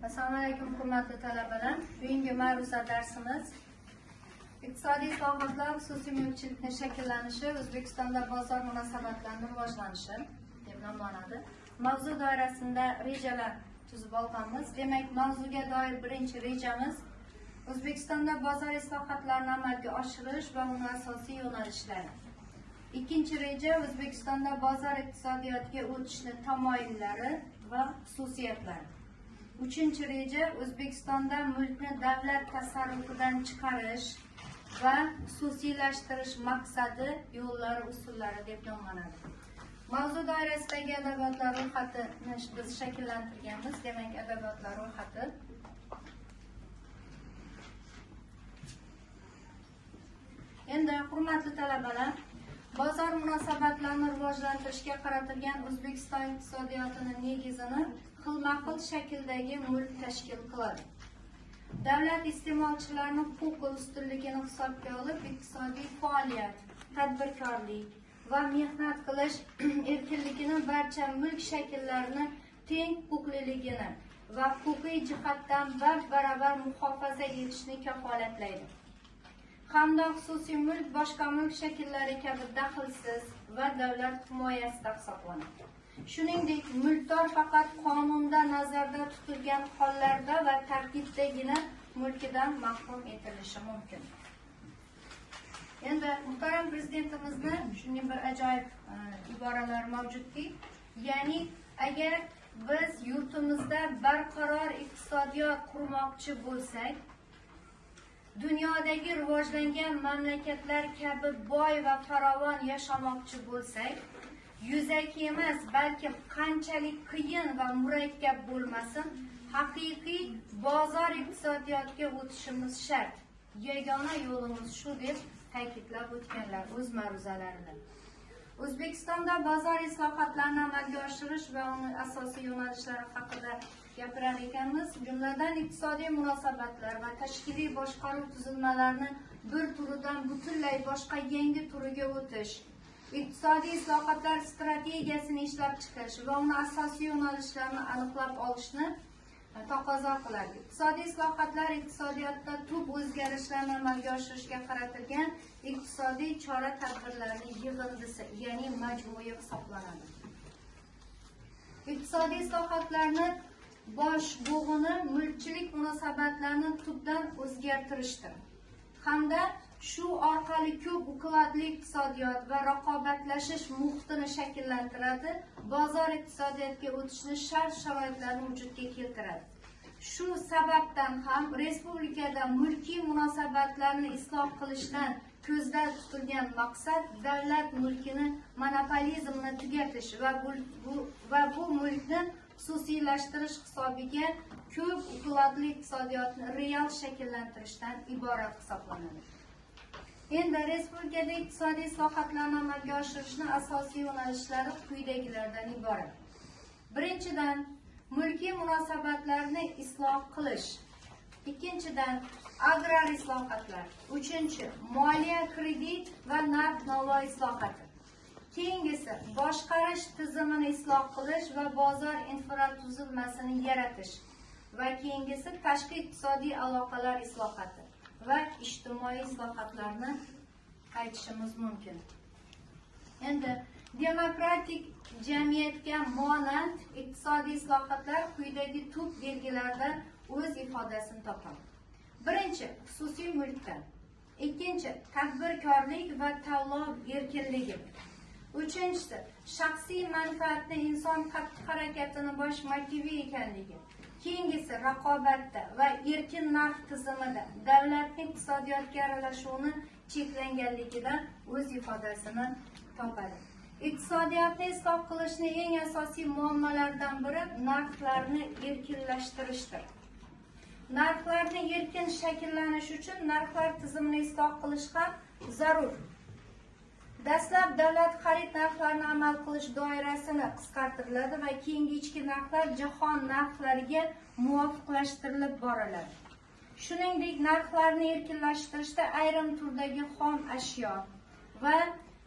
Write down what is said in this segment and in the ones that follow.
Assalomu alaykum hurmatli talabalar. Bugungi ma'ruza darsimiz iqtisodiy islohotlar xususiy mulkchilikning shakllanishi, O'zbekistonda bozor munosabatlarining rivojlanishi deb nomlanadi. Mavzu doirasida rejalar tuzib olganmiz. Demak, mavzuga doir birinchi rejamiz O'zbekistonda bozor islohotlarini amalga oshirish va uning asosiy yo'nalishlari. Ikkinchi reja O'zbekistonda bozor iqtisodiyotiga o'tishning tamoyillari va xususiyatlari. Uchinchi reja O'zbekistonda mulkni davlat tasarrufidan chiqarish va xususiylashtirish maqsadi, yo'llari, usullari deb nomlanadi. Mavzu doirasidagi adabiyotlar ro'yxatini biz shakllantirganmiz. Demak, adabiyotlar ro'yxati. Endi hurmatli talabalar, bozor munosabatlarini rivojlantirishga qaratilgan O'zbekiston iqtisodiyotining negizini xilma-xil shakldagi mulk tashkil qiladi. Davlat iste'molchilarning huquq ustunligini hisobga olib, iqtisodiy faoliyat, tadbirkorlik va mehnat qilish erkinligini, barcha mulk shakllarini teng huquqliligini va huquqiy jihatdan baravar muhofaza etishni kafolatlaydi. Hamda xususiy mulk boshqa mulk shakllari kabi daxlsiz va davlat himoyasida hisoblanadi. Shuningdek, mulkdor faqat qonunda nazarda tutilgan hollarda va tartibdagina mulkidan mahrum etilishi mumkin. Endi muhtaram prezidentimizni shunday bir ajoyib iboralar mavjudki, ya'ni agar biz yurtimizda barqaror iqtisodiyot qurmoqchi bo'lsak, dunyodagi rivojlangan mamlakatlar kabi boy va farovon yashamoqchi bo'lsak, yuzaki emas, balki qanchalik qiyin va murakkab bo'lmasin, haqiqiy bozor iqtisodiyotiga o'tishimiz shart. Yagona yo'limiz shu deb ta'kidlab o'tganlar o'z ma'ruzalarida. O'zbekistonda bozor islohotlarini amalga oshirish va uning asosiy yo'nalishlari haqida gapirar ekanmiz. Jumladan iqtisodiy munosabatlar va tashkiliy boshqaruv tuzilmalarini bir turidan butunlay boshqa yangi turiga o'tish, iqtisodiy islohotlar strategiyasini ishlab chiqish va uning asosiy yo'nalishlarini aniqlab olishni taqozo qiladi. Iqtisodiy islohotlar iqtisodiyotda tub o'zgarishlarni amalga oshirishga qaratilgan iqtisodiy chora-tadbirlarning yig'indisi, ya'ni majmui hisoblanadi. Iqtisodiy islohotlarni bosh bo'g'ini mulkchilik munosabatlarini tubdan o'zgartirishdir. Hamda shu orqali ko'p ukladli iqtisodiyot va raqobatlashish muhitini shakllantiradi, bozor iqtisodiyotiga o'tishni shart-sharoitlarni vujudga keltiradi. Shu sababdan ham respublikada mulkiy munosabatlarni isloh qilishdan ko'zda tutilgan maqsad davlat mulkini monopolizmni tugatish va bu mulkni xususiylashtirish hisobiga ko'p ukladli iqtisodiyotni real shakllantirishdan iborat hisoblanadi. Endi respublikada iqtisodiy islohotlarni amalga oshirishning asosiy yo'nalishlari quyidagilardan iborat. Birinchidan, mulkiy munosabatlarni isloh qilish. Ikkinchidan, agrar islohotlar. Uchinchi, moliya, kredit va narx-navo islohoti. Keyingisi, boshqarish tizimini isloh qilish va bozor infratuzilmasini yaratish. Va keyingisi, tashqi iqtisodiy aloqalar islohoti va ijtimoiy islohotlarni aytishimiz mumkin. Endi demokratik jamiyatga monand iqtisodiy islohotlar quyidagi tub belgilarda o'z ifodasini topadi. Birinchi, xususiy mulkdan. Ikkinchi, tadbirkorlik va tanlov erkinligi. Uchinchisi, shaxsiy manfaatni inson xatti-harakatini bosh motivi ekanligi. Keyingisi, raqobatda va erkin narx tizimida davlatning iqtisodiyotga aralashuvini cheklanganligidan o'z ifodasini topadi. Iqtisodiyotni isloh qilishning eng asosiy muammolaridan biri narxlarni erkinlashtirishdir. Narxlarni erkin shakllanishi uchun narxlar tizimini isloh qilish ham zarur. Dastlab davlat xarid narxlarini amal qilish doirasini qisqartiriladi va keyingi ichki narxlar jahon narxlariga muvofiqlashtirilib boriladi. Shuningdek, narxlarni erkinlashtirishda ayrim turdagi xom ashyo va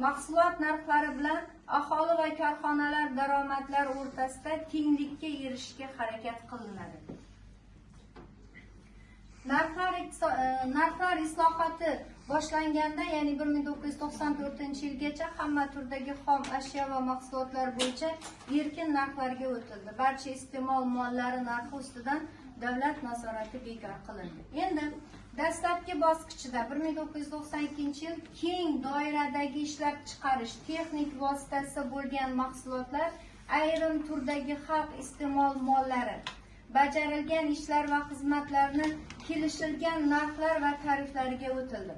mahsulot narxlari bilan aholi va korxonalar daromadlari o'rtasida tenglikka erishishga harakat qilinadi. narxlar islohoti boshlanganda, ya'ni 1994-yilgacha hamma turdagi xom ashyo va mahsulotlar bo'yicha erkin narxlarga o'tildi. Barcha iste'mol mollari narxi ustidan davlat nazorati bekor qilindi. Endi dastlabki bosqichda 1992-yil keng doiradagi ishlab chiqarish texnik vositasi bo'lgan mahsulotlar, ayrim turdagi xalq iste'mol mollari, bajarilgan ishlar va xizmatlarni kelishilgan narxlar va tariflariga o'tildi.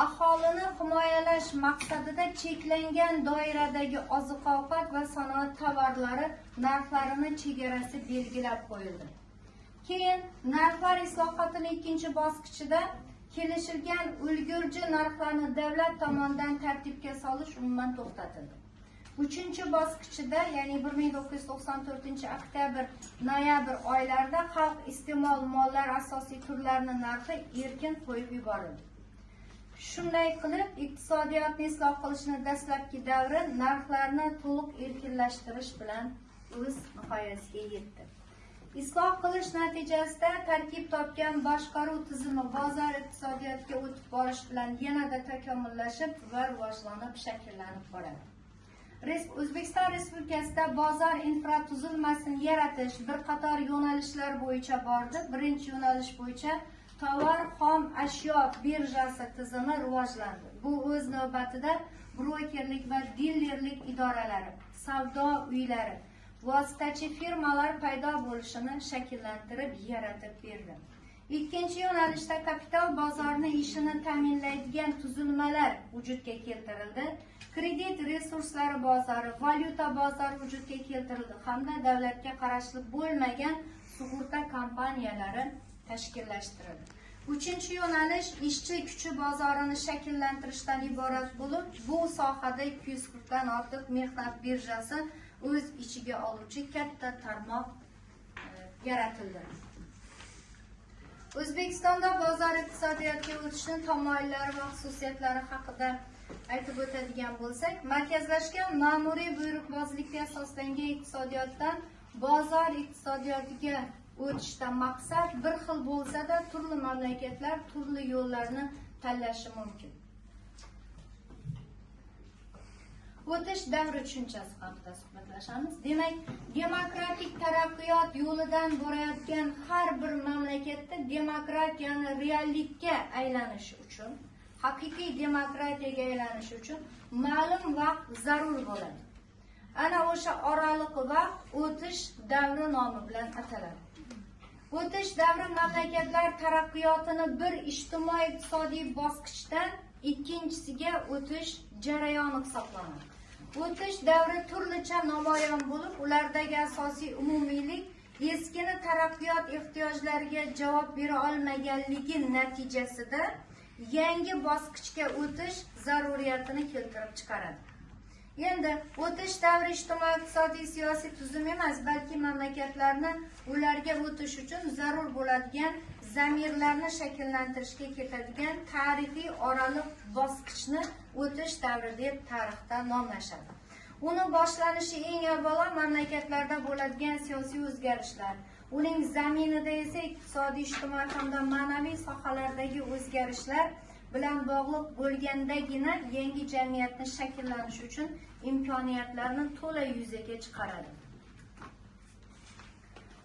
Aholini himoyalash maqsadida cheklangan doiradagi oziq-ovqat va sanoat tovarlari narxlarini chegarasi belgilab qo'yildi. Keyin narxlar islohotining ikkinchi bosqichida kelishilgan ulgurji narxlarni davlat tomonidan tartibga solish umuman to'xtatildi. Uchinchi bosqichida, ya'ni 1994-oktyabr-noyabr oylarida xalq iste'mol mollari asosiy turlarining narxi erkin qo'yib yuborildi. Shunday qilib, iqtisodiyotni isloh qilishning dastlabki davri narxlarni to'liq erkinlashtirish bilan o'z nihoyasiga yetdi. Isloh qilish natijasida tarkib topgan boshqaruv tizimi bozor iqtisodiyotiga o'tib borish bilan yanada takomillashib va rivojlanib shakllanib boradi. O'zbekiston Respublikasida bozor infratuzilmasini yaratish bir qator yo'nalishlar bo'yicha bordi. Birinchi yo'nalish bo'yicha tovar xom ashyo birjasi tizimi rivojlandi. Bu o'z navbatida brokerlik va dilerlik idoralari, savdo uylari, vositachi firmalar paydo bo'lishini shakllantirib, yaratib berdi. Ikkinchi yo'nalishda kapital bozorini ishini ta'minlaydigan tuzilmalar vujudga keltirildi. Kredit resurslari bozori, valyuta bozori vujudga keltirildi hamda davlatga qarashli bo'lmagan sug'urta kompaniyalari tashkillashtirildi. Uchinchi yo'nalish ishchi kuchi bozorini shakllantirishdan iborat bo'lib, bu sohada 240 dan ortiq mehnat birjasi o'z ichiga oluvchi katta tarmoq yaratildi. O'zbekistonda bozor iqtisodiyotiga o'tishning tamoyillari va xususiyatlari haqida aytib o'tadigan bo'lsak, markazlashgan ma'muriy buyruqbozlikka asoslangan iqtisodiyotdan bozor iqtisodiyotiga o'tishda maqsad bir xil bo'lsa-da, turli mamlakatlar turli yo'llarni tanlashi mumkin. O'tish davri tushunchasi haqida suhbatlashamiz. Demak, demokratik taraqqiyot yo'lidan borayotgan har bir mamlakatda demokratiyani reallikka aylanishi uchun, haqiqiy demokratiyaga aylanishi uchun ma'lum vaqt zarur bo'ladi. Ana o'sha oraliq vaqt o'tish davri nomi bilan ataladi. O'tish davri mamlakatlar taraqqiyotini bir ijtimoiy-iqtisodiy bosqichdan ikkinchisiga o'tish jarayoni hisoblanadi. O'tish davri turlicha namoyon bo'lib, ulardagi asosiy umumiylik eskini taraqqiyot ehtiyojlariga javob bera olmaganligi natijasida yangi bosqichga o'tish zaruriyatini keltirib chiqaradi. Endi o'tish davri ijtimoiy-iqtisodiy siyosiy tuzum emas, balki mamlakatlarni ularga o'tish uchun zarur bo'ladigan zamirlarni shakllantirishga ketadigan tarixiy oraliq bosqichni o'tish davri deb tarixda nomlashadi. Uni boshlanishi eng avvalo mamlakatlarda bo'ladigan siyosiy o'zgarishlar, uning zaminida esa iqtisodiy, ijtimoiy hamda ma'naviy sohalardagi o'zgarishlar bilan bog'liq bo'lgandagina yangi jamiyatni shakllanishi uchun imkoniyatlarni to'la yuzaga chiqaradi.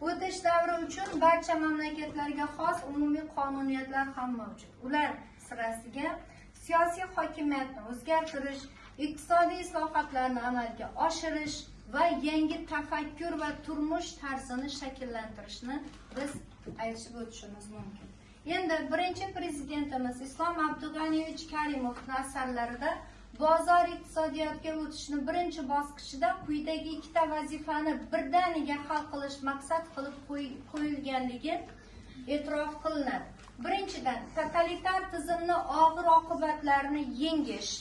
O'tish davri uchun barcha mamlakatlarga xos umumiy qonuniyatlar ham mavjud. Ular sirasiga siyosiy hokimiyatni o'zgartirish, iqtisodiy islohotlarni amalga oshirish va yangi tafakkur va turmush tarzini shakllantirishni biz aytib o'tishimiz mumkin. Endi birinchi prezidentimiz Islom Abdug'aniyevich Karimovning asarlarida bozor iqtisodiyotiga o'tishni birinchi bosqichida quyidagi ikkita vazifani birdaniga hal qilish maqsad qilib qo'yilganligi e'tirof qilinadi. Birinchidan, totalitar tizimni og'ir oqibatlarini yengish,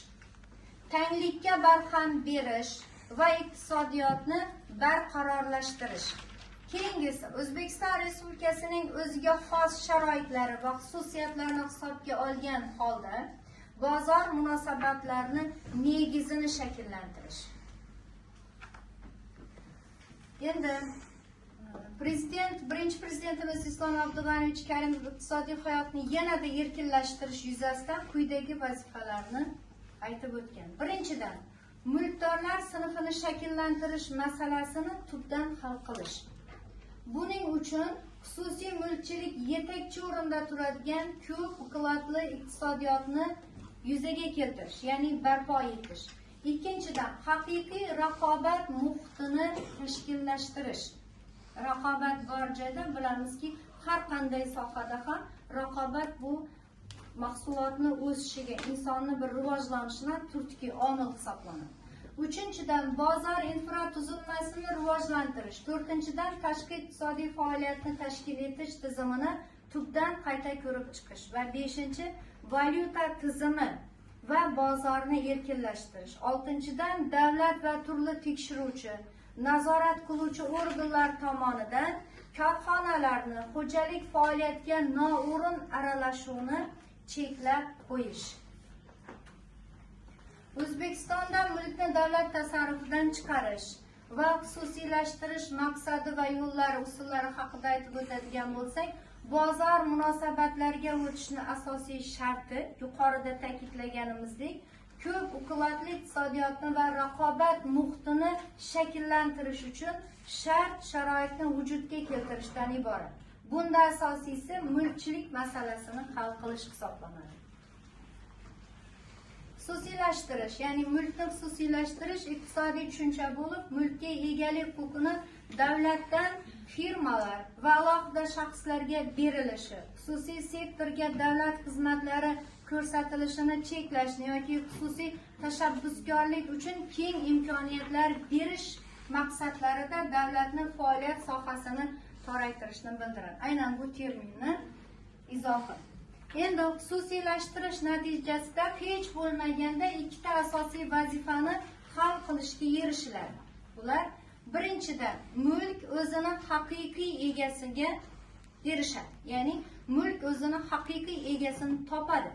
tanglikka barham berish va iqtisodiyotni barqarorlashtirish. Keyingisi, O'zbekiston Respublikasining o'ziga xos sharoitlari va xususiyatlarini hisobga olgan holda bozor munosabatlarini negizini shakllantirish. Endi Birinchi prezidentimiz Islom Abdug'aniyevich Karimov iqtisodiy hayotni yanada erkinlashtirish yuzasidan quyidagi vazifalarni aytib o'tgan. Birinchidan, mulkdorlar sinfini shakllantirish masalasini tubdan hal qilish. Buning uchun xususiy mulkchilik yetakchi o'rinda turadigan ko'p quvvatli iqtisodiyotni yuzaga keltirish, ya'ni barpo etish. Ikkinchidan, haqiqiy raqobat muhitini tashkillashtirish. Raqobat bor joyda bilamizki, har qanday sohada ham raqobat bu mahsulotni o'sishiga, insonni bir rivojlanishina turtki omil hisoblanadi. Uchinchidan, bozor infratuzilmasini rivojlantirish. To'rtinchidan, tashqi iqtisodiy faoliyatni tashkil etish tizimini tubdan qayta ko'rib chiqish va beshinchi, valyuta tizimi va bozorni erkinlashtirish. Oltinchidan, davlat va turli tekshiruvchi, nazorat qiluvchi organlar tomonidan korxonalarni xo'jalik faoliyatiga noo'rin aralashuvni cheklab qo'yish. O'zbekistonda mulkni davlat tasarrufidan chiqarish va xususiylashtirish maqsadi va yo'llari, usullari haqida aytib o'tadigan bo'lsak, bozor munosabatlariga o'tishni asosiy sharti yuqorida ta'kidlaganimizdek, ko'p quvvatli iqtisodiyotni va raqobat muhitini shakllantirish uchun shart-sharoitni vujudga keltirishdan iborat. Bunda asosiysi mulkchilik masalasini hal qilish hisoblanadi. Xususiylashtirish, ya'ni mulkni xususiylashtirish iqtisodiy tushuncha bo'lib, mulkka egalik huquqini davlatdan firmalar va alohida shaxslarga berilishi, xususiy sektorga davlat xizmatlari ko'rsatilishini cheklashni yoki xususiy tashabbuskorlik uchun keng imkoniyatlar berish maqsadlarida davlatni faoliyat sohasini toraytirishni bildiradi. Aynan bu terminni izohi. Endi xususiylashtirish natijasida hech bo'lmaganda ikkita asosiy vazifani hal qilishga erishiladi. Bular birinchidan, mulk o'zini haqiqiy egasiga erishadi. Ya'ni mulk o'zini haqiqiy egasini topadi.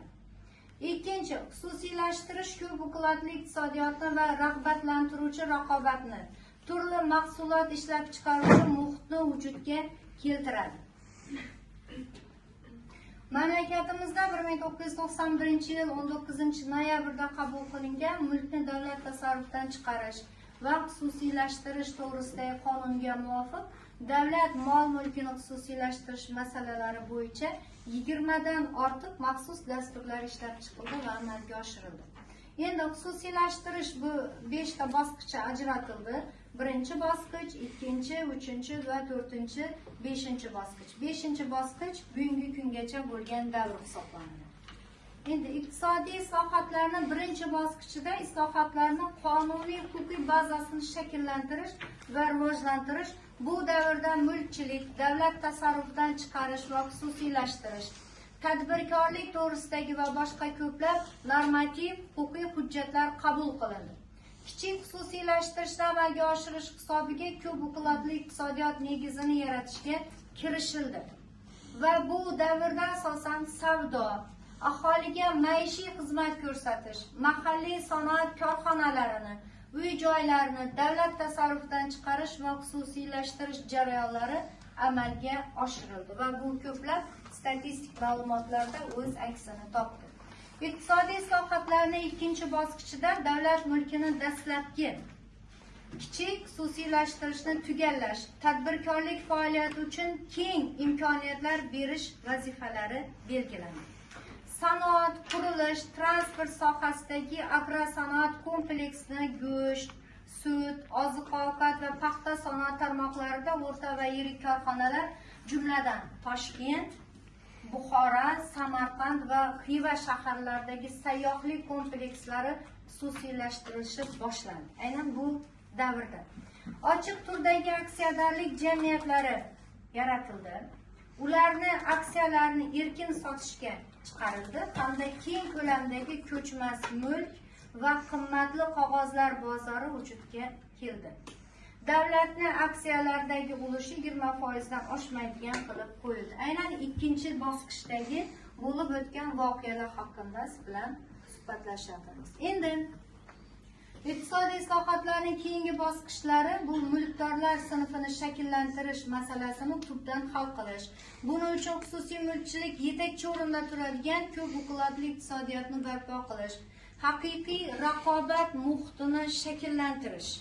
Ikkinchi, xususiylashtirish ko'p quvvatli iqtisodiyotni va rag'batlantiruvchi raqobatni, turli mahsulot ishlab chiqaruvchi muhitni vujudga keltiradi. Mamlakatimizda 1991-yil 19-noyabrda qabul qilingan mulkni davlat tasarrufidan chiqarish va xususiylashtirish to'g'risidagi qonunga muvofiq davlat mol-mulkini xususiylashtirish masalalari bo'yicha 20 dan ortiq maxsus dasturlar ishlab chiqildi va amalga oshirildi. Endi xususiylashtirish bu 5 ta bosqichga ajratildi. Birinchi bosqich, ikkinchi, uchinchi va to'rtinchi, beshinchi bosqich. Beshinchi bosqich bugungi kungacha bo'lgan davr hisoblanadi. Endi iqtisodiy islohotlarni birinchi bosqichida islohotlarni qonuniy huquqiy bazasini shakllantirish va rivojlantirish, bu davrda mulkchilik, davlat tasarrufidan chiqarish va xususiylashtirish, tadbirkorlik to'g'risidagi va boshqa ko'plab normativ huquqiy hujjatlar qabul qilindi. Kichik xususiylashtirishni amalga oshirish hisobiga ko'p quvvatli iqtisodiyot negizini yaratishga kirishildi. Va bu davrda asosan savdo, aholiga maishiy xizmat ko'rsatish, mahalliy sanoat korxonalarini, uy-joylarni davlat tasarrufidan chiqarish va xususiylashtirish jarayonlari amalga oshirildi va bu ko'plab statistik ma'lumotlarda o'z aksini topdi. Iqtisodiy islohotlarning ikkinchi bosqichida davlat mulkini dastlabki kichik xususiylashtirishni tugallash, tadbirkorlik faoliyati uchun keng imkoniyatlar berish vazifalari belgilandi. Sanoat, qurilish, transport sohasidagi agrosanoat kompleksini go'sht, sut, oziq-ovqat va paxta sanoat tarmoqlarida o'rta va yirik korxonalar, jumladan Toshkent, Buxoro, Samarqand va Xiva shaharlaridagi sayyohlik komplekslari xususiylashtirilishi boshlandi. Aynan bu davrda ochiq turdagi aksiyadorlik jamiyatlari yaratildi. Ularni aksiyalarni erkin sotishga chiqarildi hamda keng ko'lamdagi ko'chmas mulk va qimmatli qog'ozlar bozori vujudga keldi. Davlatni aksiyalardagi ulushi 20% dan oshmaydigan qilib qo'yildi. Aynan ikkinchi bosqichdagi bo'lib o'tgan voqealar haqida siz bilan suhbatlashamiz. Endi Iqtisodiy islohotlarning keyingi bosqichlari bu mulkdorlar sinfini shakllantirish masalasini tubdan hal qilish. Buning uchun xususiy mulkchilik yetakchi o'rinda turadigan ko'p o'qilotli iqtisodiyotni barpo qilish, haqiqiy raqobat muhitini shakllantirish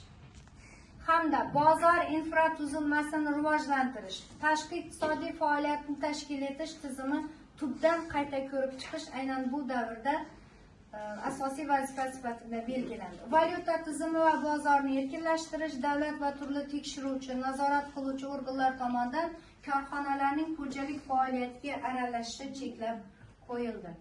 hamda bozor infratuzilmasini rivojlantirish, tashqi iqtisodiy faoliyatni tashkil etish tizimi tubdan qayta ko'rib chiqish aynan bu davrda asosiy vazifa sifatida belgilandi. Valyuta tizimi va bozorni erkinlashtirish davlat va turli tekshiruvchi, nazorat qiluvchi organlar tomonidan korxonalarning xo'jalik faoliyatiga aralashishi cheklab qo'yildi.